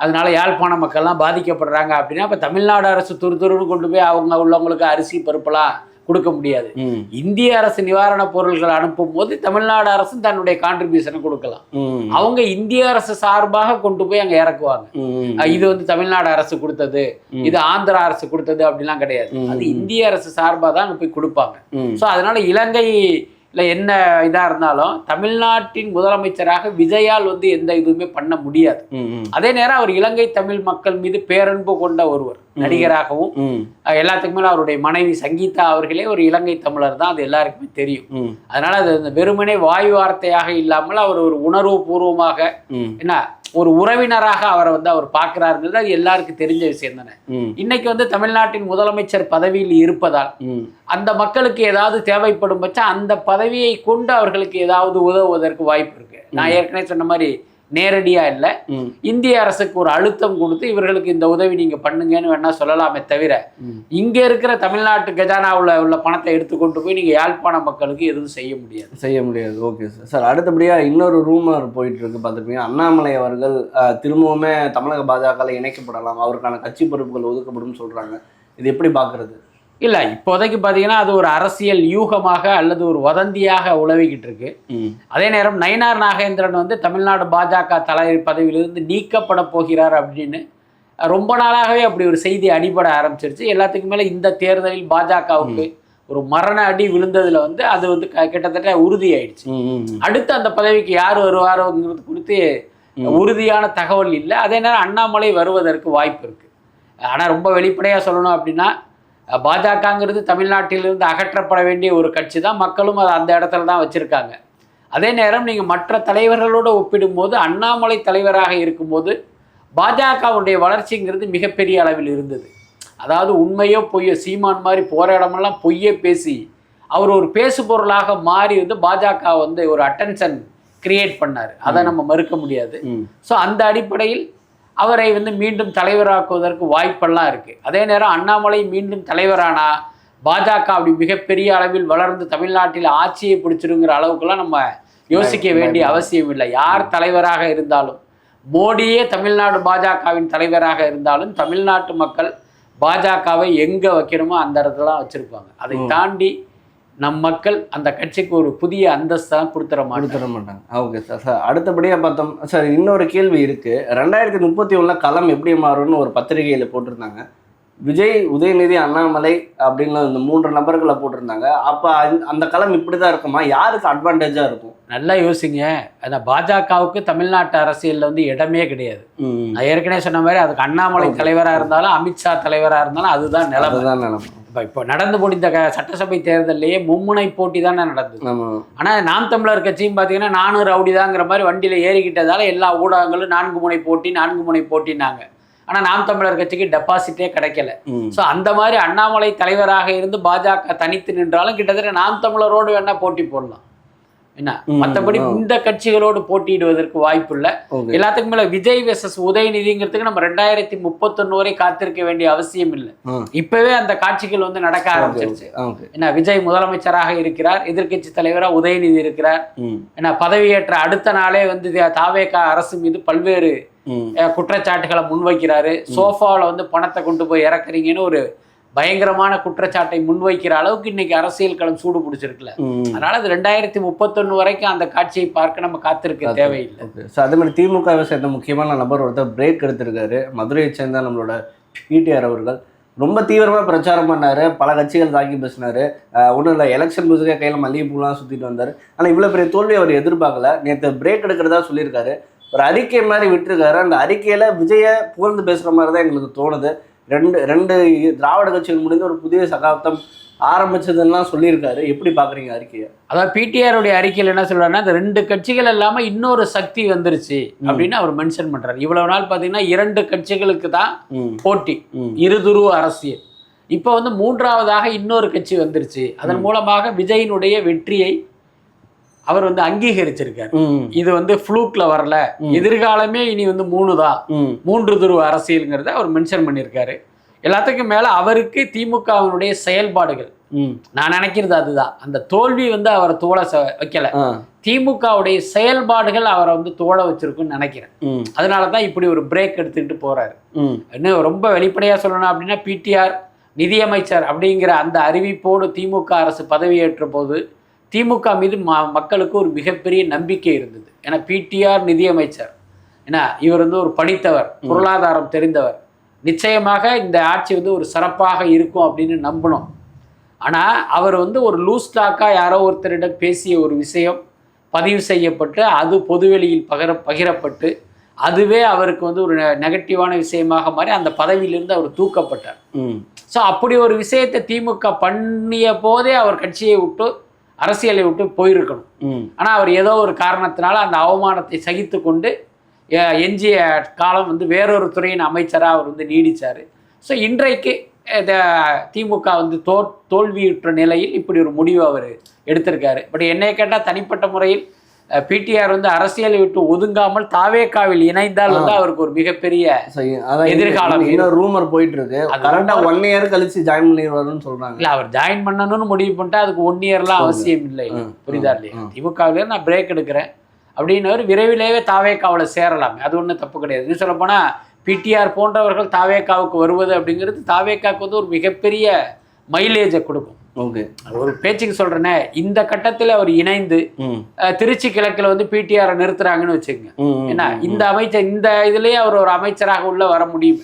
அதனால யாழ்ப்பாண மக்கள்லாம் பாதிக்கப்படுறாங்க அப்படின்னா இப்போ தமிழ்நாடு அரசு துருன்னு கொண்டு போய் அவங்க உள்ளவங்களுக்கு அரிசி பருப்பெல்லாம் கொடுக்க முடியாது. இந்திய அரசு நிவாரண பொருட்கள் அனுப்பும் போது தமிழ்நாடு அரசு தன்னுடைய கான்ட்ரிபியூஷனை கொடுக்கலாம். அவங்க இந்திய அரசு சார்பாக கொண்டு போய் அங்க இறக்குவாங்க. இது வந்து தமிழ்நாடு அரசு கொடுத்தது, இது ஆந்திரா அரசு கொடுத்தது அப்படிலாம் கிடையாது. அது இந்திய அரசு சார்பாக தான் அங்க போய் கொடுப்பாங்க. ஸோ அதனால இலங்கை என்ன இதா இருந்தாலும் தமிழ்நாட்டின் முதலமைச்சராக விஜயால் வந்து எந்த இதுவுமே பண்ண முடியாது. அதே நேரம் அவர் இலங்கை தமிழ் மக்கள் மீது பேரன்பு கொண்ட ஒருவர், நடிகராகவும் எல்லாத்துக்கு மேல அவருடைய மனைவி சங்கீதா அவர்களே ஒரு இலங்கை தமிழர் தான், அது எல்லாருக்குமே தெரியும். அதனால அது வெறுமனே வாயு வார்த்தையாக இல்லாமல் அவர் ஒரு உணர்வு பூர்வமாக என்ன ஒரு உறவினராக அவரை வந்து அவர் பார்க்கிறாருங்கிறது அது எல்லாருக்கும் தெரிஞ்ச விஷயம் தானே. இன்னைக்கு வந்து தமிழ்நாட்டின் முதலமைச்சர் பதவியில் இருப்பதால் அந்த மக்களுக்கு ஏதாவது தேவைப்படும் பட்சம் அந்த பதவியை கொண்டு அவர்களுக்கு ஏதாவது உதவுவதற்கு வாய்ப்பு இருக்கு. நான் ஏற்கனவே சொன்ன மாதிரி நேரடியா இல்லை, இந்திய அரசுக்கு ஒரு அழுத்தம் கொடுத்து இவர்களுக்கு இந்த உதவி நீங்க பண்ணுங்கன்னு வேணா சொல்லலாமே தவிர இங்க இருக்கிற தமிழ்நாட்டு கஜானாவில் உள்ள பணத்தை எடுத்துக்கொண்டு போய் நீங்க யாழ்ப்பாண மக்களுக்கு எதுவும் செய்ய முடியாது. Okay sir. சார் அடுத்தபடியா இன்னொரு ரூமர் போயிட்டு இருக்கு பார்த்துருப்பீங்க, அண்ணாமலை அவர்கள் திரும்பவுமே தமிழக பாஜக இணைக்கப்படலாம், அவருக்கான கட்சி பொறுப்புகள் ஒதுக்கப்படும் சொல்றாங்க. இது எப்படி பாக்குறது? இல்லை, இப்போதைக்கு பார்த்தீங்கன்னா அது ஒரு அரசியல் யூகமாக அல்லது ஒரு வதந்தியாக உழவிக்கிட்டு இருக்கு. அதே நேரம் நயினார் நாகேந்திரன் வந்து தமிழ்நாடு பாஜக தலைவர் பதவியிலிருந்து நீக்கப்பட போகிறார் அப்படின்னு ரொம்ப நாளாகவே அப்படி ஒரு செய்தி அடிபட ஆரம்பிச்சிருச்சு. எல்லாத்துக்கும் மேலே இந்த தேர்தலில் பாஜகவுக்கு ஒரு மரண அடி விழுந்ததுல வந்து அது வந்து கிட்டத்தட்ட உறுதியாயிடுச்சு. அடுத்து அந்த பதவிக்கு யார் வருவாரோங்கிறது குறித்து உறுதியான தகவல் இல்லை. அதே நேரம் அண்ணாமலை வருவதற்கு வாய்ப்பு இருக்கு. ஆனால் ரொம்ப வெளிப்படையாக சொல்லணும் அப்படின்னா பாஜகங்கிறது தமிழ்நாட்டிலிருந்து அகற்றப்பட வேண்டிய ஒரு கட்சி தான், மக்களும் அதை அந்த இடத்துல தான் வச்சுருக்காங்க. அதே நேரம் நீங்கள் மற்ற தலைவர்களோடு ஒப்பிடும்போது அண்ணாமலை தலைவராக இருக்கும்போது பாஜகவுடைய வளர்ச்சிங்கிறது மிகப்பெரிய அளவில் இருந்தது. அதாவது உண்மையோ பொய்யோ, சீமான் மாதிரி போகிற இடமெல்லாம் பொய்யே பேசி அவர் ஒரு பேசு பொருளாக மாறி வந்து பாஜக வந்து ஒரு அட்டென்ஷன் கிரியேட் பண்ணார். அதை நம்ம மறுக்க முடியாது. ஸோ அந்த அடிப்படையில் அவரை வந்து மீண்டும் தலைவராக்குவதற்கு வாய்ப்பெல்லாம் இருக்குது. அதே நேரம் அண்ணாமலை மீண்டும் தலைவரானா பாஜக அப்படி மிகப்பெரிய அளவில் வளர்ந்து தமிழ்நாட்டில் ஆட்சியை பிடிச்சிருங்கிற அளவுக்குலாம் நம்ம யோசிக்க வேண்டிய அவசியம் இல்லை. யார் தலைவராக இருந்தாலும், மோடியே தமிழ்நாடு பாஜகவின் தலைவராக இருந்தாலும் தமிழ்நாட்டு மக்கள் பாஜகவை எங்கே வைக்கணுமோ அந்த இடத்துல தான் வச்சுருப்பாங்க. அதை தாண்டி நம் மக்கள் அந்த கட்சிக்கு ஒரு புதிய அந்தஸ்தான் கொடுத்துட மாட்டாங்க. Okay sir. சார் அடுத்தபடியாக பார்த்தோம் சார், இன்னொரு கேள்வி இருக்குது. 2031 களம் எப்படி மாறும்னு ஒரு பத்திரிகையில் போட்டிருந்தாங்க. விஜய், உதயநிதி, அண்ணாமலை அப்படின்னு இந்த 3 நபர்களை போட்டிருந்தாங்க. அப்போ அந்த களம் இப்படி தான் இருக்குமா? யாருக்கு அட்வான்டேஜாக இருக்கும்? நல்லா யோசிங்க. அந்த பாஜகவுக்கு தமிழ்நாட்டு அரசியலில் வந்து இடமே கிடையாது. நான் ஏற்கனவே சொன்ன மாதிரி அதுக்கு அண்ணாமலை தலைவராக இருந்தாலும் அமித்ஷா தலைவராக இருந்தாலும் அதுதான் நிலைமை. இப்போ நடந்து முடிந்த சட்டசபை தேர்தலையே மும்முனை போட்டி தானே நடந்தது. ஆனால் நாம் தமிழர் கட்சியும் பார்த்தீங்கன்னா நானும் ரவுடி தாங்கிற மாதிரி வண்டியில் ஏறிக்கிட்டதால எல்லா ஊடகங்களும் 4 முனை போட்டினாங்க. ஆனால் நாம் தமிழர் கட்சிக்கு டெபாசிட்டே கிடைக்கல. ஸோ அந்த மாதிரி அண்ணாமலை தலைவராக இருந்து பாஜக தனித்து நின்றாலும் கிட்டத்தட்ட நாம் தமிழரோடு வேணா போட்டி போடலாம். என்ன மற்றபடி இந்த கட்சிகளோடு போட்டியிடுவதற்கு வாய்ப்பு இல்லை. எல்லாத்துக்கும் மேல விஜய் வெர்சஸ் உதயநிதிங்கிறதுக்கு நம்ம 2031 வரை காத்திருக்க வேண்டிய அவசியம் இல்லை. இப்பவே அந்த காட்சிகள் வந்து நடக்க ஆரம்பிச்சிருச்சு. என்ன விஜய் முதலமைச்சராக இருக்கிறார், எதிர்கட்சி தலைவராக உதயநிதி இருக்கிறார். என்ன பதவியேற்ற அடுத்த நாளே வந்து தாவேகா அரசு மீது பல்வேறு குற்றச்சாட்டுகளை முன்வைக்கிறாரு. சோஃபாவில் வந்து பணத்தை கொண்டு போய் இறக்குறீங்கன்னு ஒரு பயங்கரமான குற்றச்சாட்டை முன்வைக்கிற அளவுக்கு இன்னைக்கு அரசியல் களம் சூடு பிடிச்சிருக்குல்ல. அதனால அது 2031 வரைக்கும் அந்த காட்சியை பார்க்க நம்ம காத்திருக்க தேவையில்லை. அதே மாதிரி திமுகவை சேர்ந்த முக்கியமான நபர் ஒருத்தர் பிரேக் எடுத்திருக்காரு. மதுரையை சேர்ந்த நம்மளோட பிடிஆர் அவர்கள் ரொம்ப தீவிரமாக பிரச்சாரம் பண்ணார், பல கட்சிகள் தாக்கி பேசினார். ஒன்றும் இல்லை, எலெக்ஷன் புதுசாக கையில் மல்லிகைப்பூலாம் சுற்றிட்டு வந்தார். ஆனால் இவ்வளோ பெரிய தோல்வி அவர் எதிர்பார்க்கல. நேற்று பிரேக் எடுக்கிறதா சொல்லியிருக்காரு, ஒரு அறிக்கை மாதிரி விட்டுருக்காரு. அந்த அறிக்கையில் விஜயை புகழ்ந்து பேசுகிற மாதிரி தான் எங்களுக்கு தோணுது. ரெண்டு திராவிட கட்சிகள் முடிந்து ஒரு புதிய சகாப்தம் ஆரம்பிச்சதுன்னா சொல்லியிருக்காரு. எப்படி பார்க்குறீங்க அறிக்கையை? அதாவது பிடிஆருடைய அறிக்கையில் என்ன சொல்றாருன்னா, இந்த 2 கட்சிகள் இல்லாமல் இன்னொரு சக்தி வந்துருச்சு அப்படின்னு அவர் மென்ஷன் பண்றாரு. இவ்வளவு நாள் பார்த்தீங்கன்னா 2 கட்சிகளுக்கு தான் போட்டி, இருதுருவ அரசியல். இப்போ வந்து 3ஆவதாக இன்னொரு கட்சி வந்துருச்சு. அதன் மூலமாக விஜயினுடைய வெற்றியை அவர் வந்து அங்கீகரிச்சிருக்காரு. இது வந்து ஃப்ளூக்ல வரல, எதிர்காலமே இனி வந்து 3 தான், 3 துருவ அரசியல்ங்கிறத அவர் மென்ஷன் பண்ணியிருக்காரு. எல்லாத்துக்கும் மேல அவருக்கு திமுகவினுடைய செயல்பாடுகள், நான் நினைக்கிறது அதுதான், அந்த தோல்வி வந்து அவரை தோழ வைக்கல, திமுகவுடைய செயல்பாடுகள் அவரை வந்து தோழ வச்சிருக்குன்னு நினைக்கிறேன். அதனாலதான் இப்படி ஒரு பிரேக் எடுத்துக்கிட்டு போறாரு. இன்னும் ரொம்ப வெளிப்படையா சொல்லணும் அப்படின்னா, பிடிஆர் நிதியமைச்சர் அப்படிங்கிற அந்த அறிவிப்போடு திமுக அரசு பதவியேற்ற போது திமுக மீது மக்களுக்கு ஒரு மிகப்பெரிய நம்பிக்கை இருந்தது. ஏன்னா பிடிஆர் நிதியமைச்சர், ஏன்னா இவர் வந்து ஒரு படித்தவர், பொருளாதாரம் தெரிந்தவர், நிச்சயமாக இந்த ஆட்சி வந்து ஒரு சிறப்பாக இருக்கும் அப்படின்னு நம்பணும். ஆனால் அவர் வந்து ஒரு லூஸ் டாக்காக யாரோ ஒருத்தரிடம் பேசிய ஒரு விஷயம் பதிவு செய்யப்பட்டு அது பொதுவெளியில் பகிரப்பட்டு அதுவே அவருக்கு வந்து ஒரு நெகட்டிவான விஷயமாக மாறி அந்த பதவியிலிருந்து அவர் தூக்கப்பட்டார். ஸோ அப்படி ஒரு விஷயத்தை திமுக பண்ணிய போதே அவர் கட்சியை விட்டு அரசியலை விட்டு போயிருக்கணும். ஆனால் அவர் ஏதோ ஒரு காரணத்தினால அந்த அவமானத்தை சகித்து கொண்டு எஞ்சிய காலம் வந்து வேறொரு துறையின் அமைச்சராக அவர் வந்து நீடிச்சார். ஸோ இன்றைக்கு திமுக வந்து தோல்வியுற்ற நிலையில் இப்படி ஒரு முடிவு அவர் எடுத்திருக்காரு. பட் என்னை கேட்டால் தனிப்பட்ட முறையில் பிடிஆர் வந்து அரசியலை விட்டு ஒதுங்காமல் தாவேகாவில் இணைந்தால் வந்து அவருக்கு ஒரு மிகப்பெரிய எதிர்காலம். ரூமர் போயிட்டு இருக்கு, கரெக்டா 1 year கழிச்சு ஜாயின் பண்ணிடுவாருன்னு சொல்றாங்க. இல்ல, அவர் ஜாயின் பண்ணணும்னு முடிவு பண்ணிட்டா அதுக்கு 1 yearலாம் அவசியம் இல்லை. புரியுதா இல்லையா? திமுகவிலே நான் பிரேக் எடுக்கிறேன் அப்படின்னு விரைவிலேயே தாவேகாவில் சேரலாம், அது ஒன்றும் தப்பு கிடையாது. இன்னும் சொல்ல போனா பிடிஆர் போன்றவர்கள் தாவேகாவுக்கு வருவது அப்படிங்கிறது தாவேகாவுக்கு வந்து ஒரு மிகப்பெரிய மைலேஜை கொடுக்கும். ஓகே, ஒரு பேச்சுக்கு சொல்றேனே, இந்த கட்டத்தில் அவர் இணைந்து திருச்சி கிழக்குல வந்து பிடிஆரை நிறுத்துறாங்கன்னு வச்சுக்கோங்க. ஏன்னா இந்த அமைச்சர் இந்த இதுலயே அவர் ஒரு அமைச்சராக உள்ள வர முடியும்.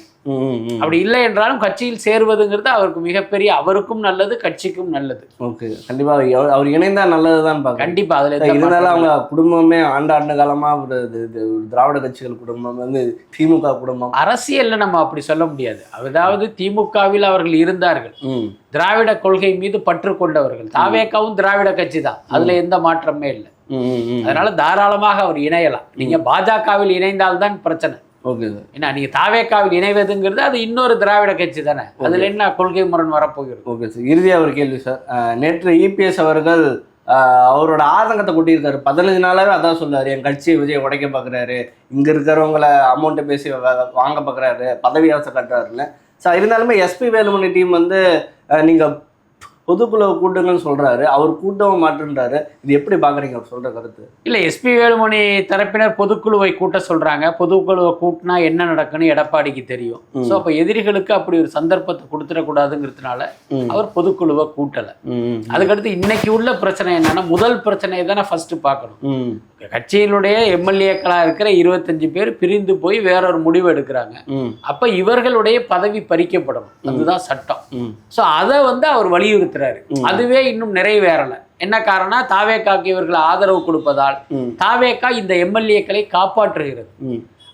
அப்படி இல்லை என்றாலும் கட்சியில் சேருவதுங்கிறது அவருக்கு மிகப்பெரிய, அவருக்கும் நல்லது, கட்சிக்கும் நல்லது. ஓகே, கண்டிப்பா அவர் இணைந்தா நல்லதுதான். கண்டிப்பா. அதுல இருந்தாலும் அவங்க குடும்பமே ஆண்டு காலமா ஒரு திராவிட கட்சிகள் குடும்பம் வந்து திமுக குடும்பம். அரசியல்ல நம்ம அப்படி சொல்ல முடியாது. அதாவது திமுகவில் அவர்கள் இருந்தார்கள், திராவிட கொள்கை மீது பற்று கொண்டவர்கள். தாவேகாவும் திராவிட கட்சி தான், அதுல எந்த மாற்றமே இல்லை. அதனால தாராளமாக அவர் இணையலாம். நீங்க பாஜகவில் இணைந்தால்தான் பிரச்சனை. Okay sir. ஏன்னா நீங்க தாவேகாவில் இணைவதுங்கிறது அது இன்னொரு திராவிட கட்சி தானே, அதுல என்ன கொள்கை முரண் வரப்போகிறது? Okay sir. இறுதியாக ஒரு கேள்வி சார். நேற்று இபிஎஸ் அவர்கள் அவரோட ஆதங்கத்தை கொட்டியிருக்காரு. 15 நாளாவே அதான் சொல்றாரு, என் கட்சியை விஜய் உடைக்க பார்க்குறாரு, இங்க இருக்கிறவங்கள அமௌண்ட்டை பேசி வாங்க பார்க்குறாரு, பதவி ஆசை கட்டுறாருன்னு. சார் இருந்தாலுமே எஸ்பி வேலுமணி டீம் வந்து நீங்க பொதுக்குழு கூட்டுங்கன்னு சொல்றாரு, அவர் கூட்டவும் மாட்டேன்றாரு. இது எப்படி பாக்குறீங்க அவர் சொல்ற கருத்து? இல்ல, எஸ்பி வேலுமணி தரப்பினர் பொதுக்குழுவை கூட்ட சொல்றாங்க. பொதுக்குழுவை கூட்டினா என்ன நடக்குன்னு எடப்பாடிக்கு தெரியும். ஸோ அப்ப எதிரிகளுக்கு அப்படி ஒரு சந்தர்ப்பத்தை கொடுத்துடக்கூடாதுங்கிறதுனால அவர் பொதுக்குழுவை கூட்டல. அதுக்கடுத்து இன்னைக்கு உள்ள பிரச்சனை என்னன்னா, முதல் பிரச்சனையை தானே ஃபர்ஸ்ட் பார்க்கணும். கட்சியினுடைய எம்எல்ஏக்களா இருக்கிற 25 பேர் பிரிந்து போய் வேறொரு முடிவு எடுக்கிறாங்க. அப்ப இவர்களுடைய பதவி பறிக்கப்படும், அதுதான் சட்டம். ஸோ அதை வந்து அவர் வலியுறுத்த, அதுவே இன்னும் நிறைவேறல. என்ன காரணம்? தாவேகாக்கு இவர்கள் ஆதரவு கொடுப்பதால் தாவேகா இந்த எம்எல்ஏக்களை காப்பாற்றுகிறது.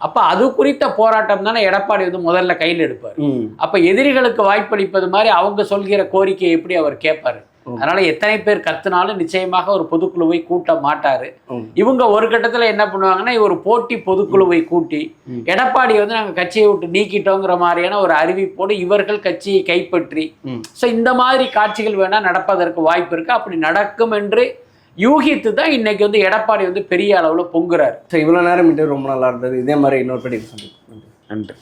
அப்ப அது குறித்த போராட்டம் தானே எடப்பாடி வந்து முதல்ல கையில் எடுப்பார். அப்ப எதிரிகளுக்கு வாய்ப்பளிப்பது மாதிரி அவங்க சொல்கிற கோரிக்கையை எப்படி அவர் கேட்பாரு? அதனால எத்தனை பேர் கத்துனாலும் நிச்சயமாக ஒரு பொதுக்குழுவை கூட்ட மாட்டாரு. இவங்க ஒரு கட்டத்துல என்ன பண்ணுவாங்கன்னா, ஒரு போட்டி பொதுக்குழுவை கூட்டி எடப்பாடி வந்து நாங்க கட்சியை விட்டு நீக்கிட்டோங்கிற மாதிரியான ஒரு அறிவிப்போடு இவர்கள் கட்சியை கைப்பற்றி, ஸோ இந்த மாதிரி காட்சிகள் வேணா நடப்பதற்கு வாய்ப்பு இருக்கு. அப்படி நடக்கும் என்று யூகித்து தான் இன்னைக்கு வந்து எடப்பாடி வந்து பெரிய அளவுல பொங்குறாரு. இவ்வளவு நேரம் ரொம்ப நல்லா இருந்தது. இதே மாதிரி இன்னொரு படி. நன்றி.